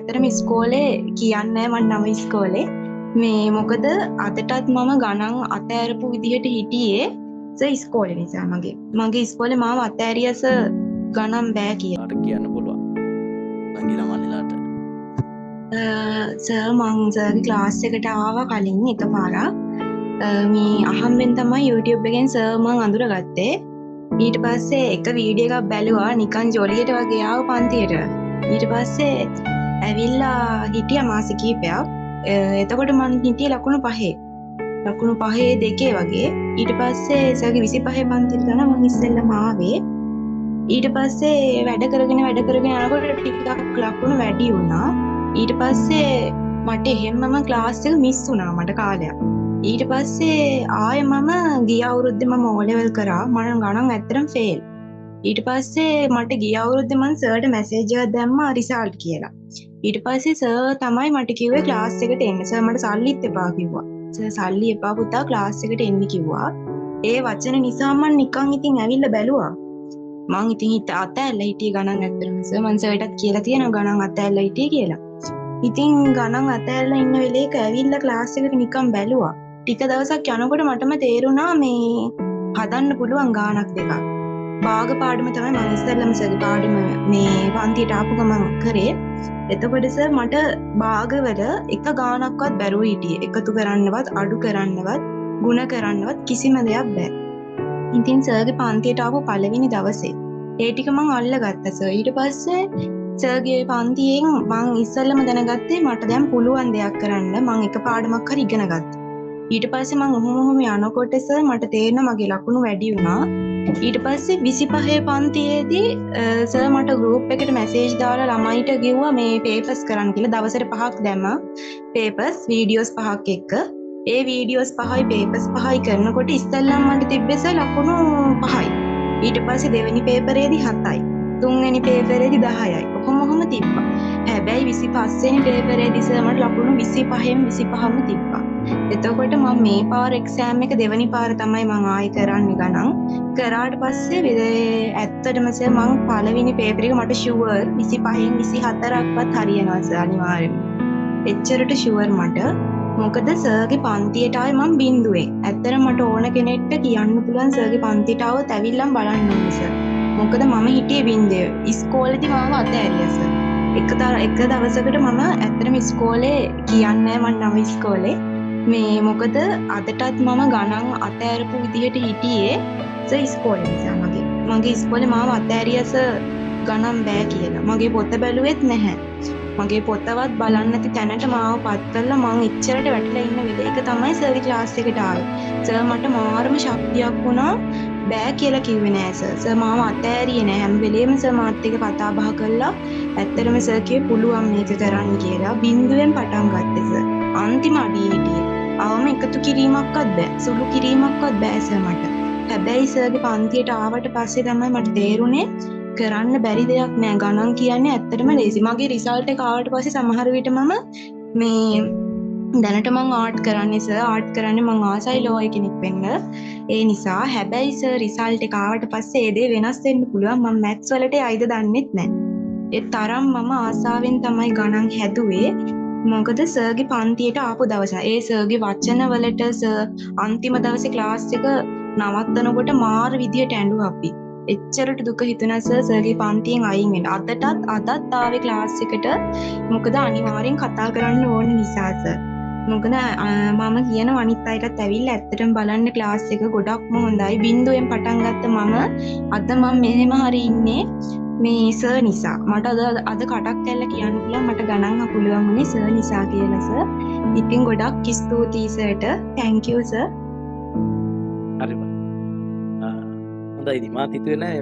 ඇත්තටම ඉස්කෝලේ කියන්නේ මම නම ඉස්කෝලේ මේ මොකද අදටත් මම ගණන් අතෑරපු විදිහට හිටියේ ඉස්කෝලේ නිසා මගේ ඉස්කෝලේ මාව අතෑරියස ගණන් බෑ කියලා. ආට කියන්න පුළුවන්. අංගිලා මල්ලිලාට. සර් මං සර්ගේ ක්ලාස් එකට ආවා කලින් එකපාරක්. මේ අහම්බෙන් තමයි YouTube එකෙන් සර් මං අඳුරගත්තේ. ඊට පස්සේ එක වීඩියෝ එකක් බැලුවා නිකන් ජොලියට වගේ ආව පන්තියට. ඊට පස්සේ ඇවිල්ලා හිටියා මාස කිහිපයක්. එතකොට මං හිටියේ ලකුණු 5. ලකුණු 5 2 වගේ. ඊට පස්සේ සර්ගේ 25 පන්තියට ගියා මං ඉස්සෙල්ලාම ආවේ. ඊට පස්සේ වැඩ කරගෙන යනකොට ටිකක් ලකුණු වැඩි වුණා. ඊට පස්සේ මට එහෙම්මම ක්ලාස් එක මිස් වුණා මට කාලයක්. ඊට පස්සේ ආයෙ මම ගිය අවුරුද්දේ මම O level කරා. මම ගණන් ඇත්තටම ෆේල්. ඊට පස්සේ මට ගිය අවුරුද්දේ මම සර්ට මැසේජ් එකක් දැම්මා රිසල්ට් කියලා. ඊට පස්සේ සර් තමයි මට කිව්වේ ක්ලාස් එකට එන්න. සර් මට සල්ලිත් එපා කිව්වා. සර් සල්ලි එපා පුතා ක්ලාස් එකට එන්න කිව්වා. ඒ වචන නිසා මම නිකන් ඉතින් ඇවිල්ලා බැලුවා. මං ඉතින් අතෑරලා හිටියේ ගණන් ඇත්තටම සර් මං සර්ටත් කියලා තියෙනවා ගණන් අතෑරලා හිටියේ කියලා. ඉතින් ගණන් අතෑරලා ඉන්න වෙලේක ඇවිල්ලා ක්ලාස් එකට නිකන් බැලුවා. ටික දවසක් යනකොට මටම තේරුණා මේ හදන්න පුළුවන් ගානක් දෙකක්. භාග පාඩම තමයි මම ඉස්සෙල්ලම සර්ගේ පාඩම මේ පන්තියට ආපු ගමන් කරේ. එතකොට සර් මට භාගවල එක ගානක්වත් බැරුව හිටියේ. එකතු කරන්නවත්, අඩු කරන්නවත්, ಗುಣ කරන්නවත් කිසිම දෙයක් බෑ. ඉතින් සර්ගේ පන්තියට ආපු පළවෙනි දවසේ ඒ ටික මං අල්ලගත්තා සර්. ඊට පස්සේ සර්ගේ පන්තියෙන් මං ඉස්සෙල්ලම දැනගත්තේ මට දැන් පුළුවන් දෙයක් කරන්න. මං එක පාඩමක් හරි ඉගෙන ගත්තා. ඊට පස්සේ මං ඔහොම යනකොට සර් මට තේරෙනවා මගේ ලකුණු වැඩි වුණා. ඊට පස්සේ 25 පන්තියේදී සර් මට ගෲප් එකට මැසේජ් දාලා ළමයිට කිව්වා මේ පේපර්ස් කරන්න කියලා. දවසට 5ක් දැම්මා. පේපර්ස් වීඩියෝස් 5ක් එක්ක. ඒ වීඩියෝස් 5යි පේපර්ස් 5යි කරනකොට ඉස්සෙල්ලාම මට තිබ්බේ සර් ලකුණු 5යි. ඊට පස්සේ දෙවෙනි පේපරේදී 7යි. තුන්වෙනි පේපරේදී 10යි. කොහොම තිබ්බා. හැබැයි 25 වෙනි පේපරේදී සර් මට ලකුණු 25න් 25ම තිබ්බා. එතකොට මම මේ පාර එක්සෑම් එක දෙවෙනි පාර තමයි මම ආයෙ කරන්නේ ගණන්. කරාට පස්සේ ඇත්තටම සර් මම පළවෙනි පේපර් එක මට ෂුවර් 25න් 24ක්වත් හරියනවා සර් අනිවාර්යෙන්ම. එච්චරට ෂුවර් මට. මොකද සර්ගේ පන්තියට ආවේ මම බින්දුවෙන්. ඇත්තටම මට ඕන කෙනෙක්ට කියන්න පුළුවන් සර්ගේ පන්තියට ආවොත් ඇවිල්ලා බලන්න ඕනේ සර්. මොකද මම හිටියේ බින්දුවේ. ඉස්කෝලේදී මම අතෑරියා සර්. එක දවසකට මම ඇත්තටම ඉස්කෝලේ කියන්නේ මම නම ඉස්කෝලේ. මේ මොකද අදටත් මම ගණන් අතෑරපු විදිහට හිටියේ සර් ඉස්කෝලේ නිසා මගේ ඉස්කෝලේ මාව අතෑරියස ගණන් බෑ කියලා. මගේ පොත බැලුවෙත් නැහැ. මගේ පොතවත් බලන්න නැති තැනට මාව පත් කරලා මං ඉච්චරට වැටිලා ඉන්න වෙලේක තමයි සර්ගේ ක්ලාස් එකට ආවේ. සර් මට මාරම ශක්තියක් වුණා බෑ කියලා කිව්වේ නෑ සර්. සර් මාව අතෑරියේ නෑ. හැම වෙලේම සර් මාත් එක්ක කතා බහ කළා. ඇත්තටම සර් කිව්වේ පුළුවන් මේක කරන්න කියලා. බින්දුවෙන් පටන් ගත්තේ සර්. අන්තිම අඩියේ හිටියේ. අවම එකතු කිරීමක්වත් බෑ. සුළු කිරීමක්වත් බෑ සර් මට. හැබැයි සර්ගේ පන්තියට ආවට පස්සේ තමයි මට තේරුනේ කරන්න බැරි දෙයක් නෑ. ගණන් කියන්නේ ඇත්තටම ලේසි. මගේ රිසල්ට් එක ආවට පස්සේ සමහර විට මම මේ දැනට මං ආර්ට් කරන්නේ සර්. ආර්ට් කරන්නේ මං ආසයි ලෝය කෙනෙක් වෙන්න. ඒ නිසා හැබැයි සර් රිසල්ට් එක ආවට පස්සේ ඒ දේ වෙනස් වෙන්න පුළුවන්. මම මැත්ස් වලට යයිද දන්නෙත් නෑ. ඒ තරම් මම ආසාවෙන් තමයි ගණන් හැදුවේ. මොකද සර්ගේ පන්තියට ආපු දවස. ඒ සර්ගේ වචන වලට සර් අන්තිම දවසේ ක්ලාස් එක නවත්තනකොට මාර විදියට ඇඬුවා අපි. එච්චරට දුක හිතුණා සර් සර්ගේ පන්තියෙන් අයින් වෙන්න. අදත් ආවේ ක්ලාස් එකට. මොකද අනිවාර්යෙන් කතා කරන්න ඕන නිසා සර්. මොකද මම කියන අනිත් අයටත් ඇවිල්ලා ඇත්තටම බලන්න ක්ලාස් එක ගොඩක්ම හොඳයි. බින්දුවෙන් පටන් ගත්ත අද මම මෙහෙම හරි ඉන්නේ මේ සර් නිසා. මට අද කටක් ඇල්ල කියන්න පුළුවන් මට ගණන් පුළුවන් වුණේ සර් නිසා කියලා සර්. ඉතින් ගොඩක් ස්තුතියි සර්ට. thank you sir. හරි බා. හොඳයි ඉතින් මාත් හිතුවේ නෑ